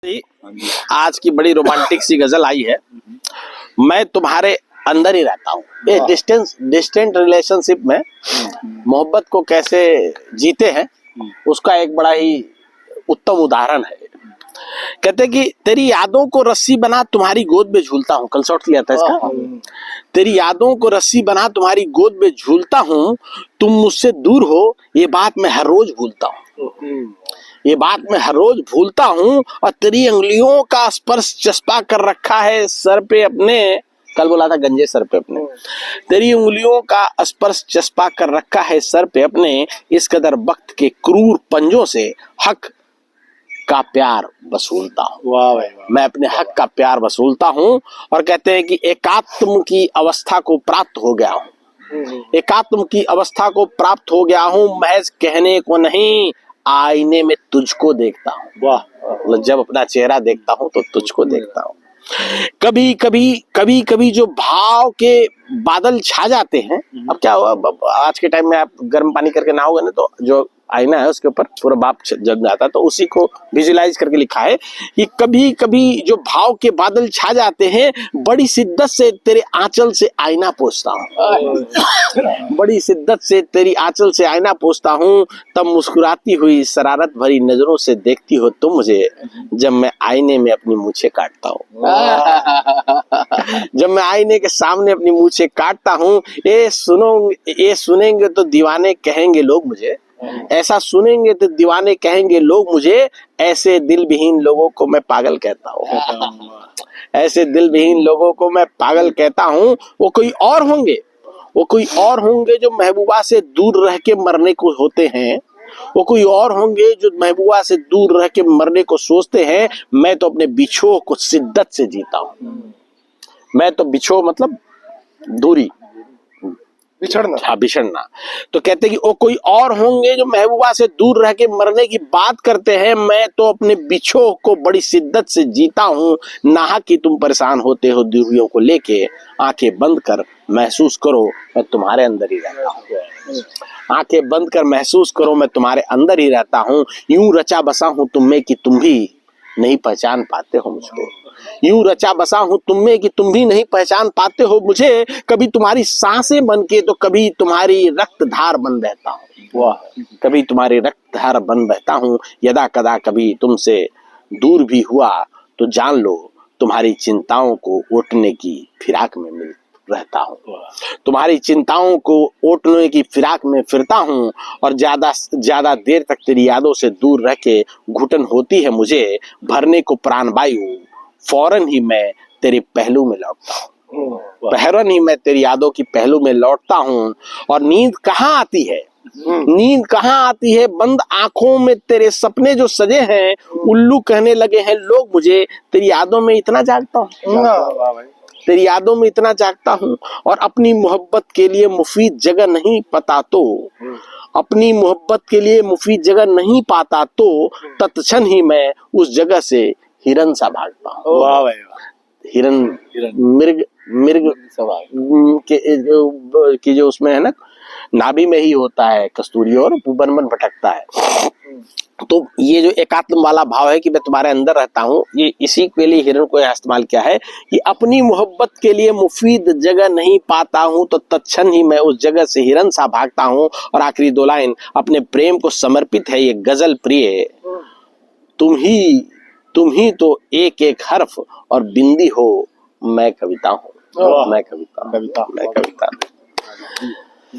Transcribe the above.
आज की बड़ी रोमांटिक सी गजल आई है। मैं तुम्हारे अंदर ही रहता हूँ। ये डिस्टेंट रिलेशनशिप में मोहब्बत को कैसे जीते हैं उसका एक बड़ा ही उत्तम उदाहरण है। कहते कि तेरी यादों को रस्सी बना तुम्हारी गोद में झूलता हूँ। कल शॉर्ट लिया था इसका। तेरी यादों को रस्सी बना तुम्हारी गोद में झूलता हूँ, तुम मुझसे दूर हो ये बात मैं हर रोज भूलता हूँ। ये बात मैं हर रोज भूलता हूँ और तेरी उंगलियों का स्पर्श चस्पा कर रखा है सर पे अपने। कल बोला था गंजे सर पे अपने। तेरी उंगलियों का स्पर्श चस्पा कर रखा है सर पे अपने, इस कदर वक्त के क्रूर पंजों से हक का प्यार वसूलता हूँ। मैं अपने हक का प्यार वसूलता हूँ। और कहते हैं कि एकात्म की अवस्था को प्राप्त हो गया हूँ। एकात्म की अवस्था को प्राप्त हो गया हूँ, महज कहने को नहीं आईने में तुझको देखता हूँ। वाह, मतलब जब अपना चेहरा देखता हूँ तो तुझको देखता हूँ। कभी कभी जो भाव के बादल छा जाते हैं। अब क्या हुआ, आज के टाइम में आप गर्म पानी करके नहाओगे ना तो जो आईना है उसके ऊपर पूरा भाप जम जाता है, तो उसी को विजुलाइज करके लिखा है कि कभी कभी जो भाव के बादल छा जाते हैं, बड़ी शिद्दत से तेरे आंचल से आईना पोंछता हूँ। बड़ी शिद्दत से तेरी आंचल से आईना पोंछता हूँ, तब मुस्कुराती हुई शरारत भरी नजरों से देखती हो तुम मुझे, जब मैं आईने में अपनी मूछें काटता हूँ। जब मैं आईने के सामने अपनी मूछें काटता हूँ, ये सुनेंगे तो दीवाने कहेंगे लोग मुझे, ऐसा सुनेंगे तो दीवाने कहेंगे लोग मुझे, ऐसे दिल विहीन लोगों को मैं पागल कहता हूँ। ऐसे दिल विहीन लोगों को मैं पागल कहता हूँ। वो कोई और होंगे जो महबूबा से दूर रह के मरने को होते हैं। वो कोई और होंगे जो महबूबा से दूर रह के मरने को सोचते हैं। मैं तो अपने बिछोह को शिद्दत से जीता हूँ। मैं तो बिछोह मतलब दूरी, बिछड़ना। हाँ, बिछड़ना। तो कहते कि वो कोई और होंगे जो महबूबा से दूर रह के मरने की बात करते हैं। मैं तो अपने बिछोह को बड़ी शिद्दत से जीता हूँ। नाहा कि तुम परेशान होते हो दूरियों को लेके, आंखें बंद कर महसूस करो मैं तुम्हारे अंदर ही रहता हूँ। आंखें बंद कर महसूस करो मैं तुम्हारे अंदर ही रहता हूँ। यूं रचा बसा हूँ तुम में कि तुम भी नहीं पहचान पाते हो मुझको। यूं रचा बसा हूं तुम में कि तुम भी नहीं पहचान पाते हो मुझे। कभी तुम्हारी सांसें बन के तो कभी तुम्हारी रक्त धार बन बहता हूँ। वाह, कभी तुम्हारी रक्त धार बन बहता हूँ। यदा कदा कभी तुमसे दूर भी हुआ तो जान लो तुम्हारी चिंताओं को ओटने की फिराक में मिल रहता हूँ। तुम्हारी चिंताओं को ओटने की फिराक में फिरता हूँ और ज्यादा देर तक तेरी यादों से दूर रह के घुटन होती है मुझे। भरने को प्राणवायु फौरन ही मैं तेरे पहलू में लौटता हूँ। फौरन ही मैं तेरी यादों की पहलू में लौटता हूँ। और नींद कहाँ आती है, नींद कहाँ आती है, बंद आंखों में तेरे सपने जो सजे हैं। उल्लू कहने लगे हैं लोग मुझे, तेरी यादों में इतना जागता हूँ। तेरी यादों में इतना जागता हूँ। और अपनी मोहब्बत के लिए मुफीद जगह नहीं पता तो, अपनी मोहब्बत के लिए मुफीद जगह नहीं पाता तो तत्क्षण ही मैं उस जगह से हिरन सा भागता हूँ। हिरन मिर्ग की जो उसमें है ना, नाभि में ही होता है कस्तूरी और वन वन भटकता है। तो ये जो एकात्म वाला भाव है कि मैं तुम्हारे अंदर रहता हूँ, ये इसी के लिए हिरन को इस्तेमाल किया है कि अपनी मोहब्बत के लिए मुफीद जगह नहीं पाता हूँ तो तत्क्षण ही मैं उस जगह से हिरन सा भागता हूँ। और आखिरी दो लाइन, अपने प्रेम को समर्पित है ये गजल प्रिय, तुम ही तो एक एक हर्फ और बिंदी हो, मैं कविता हूँ। मैं कविता।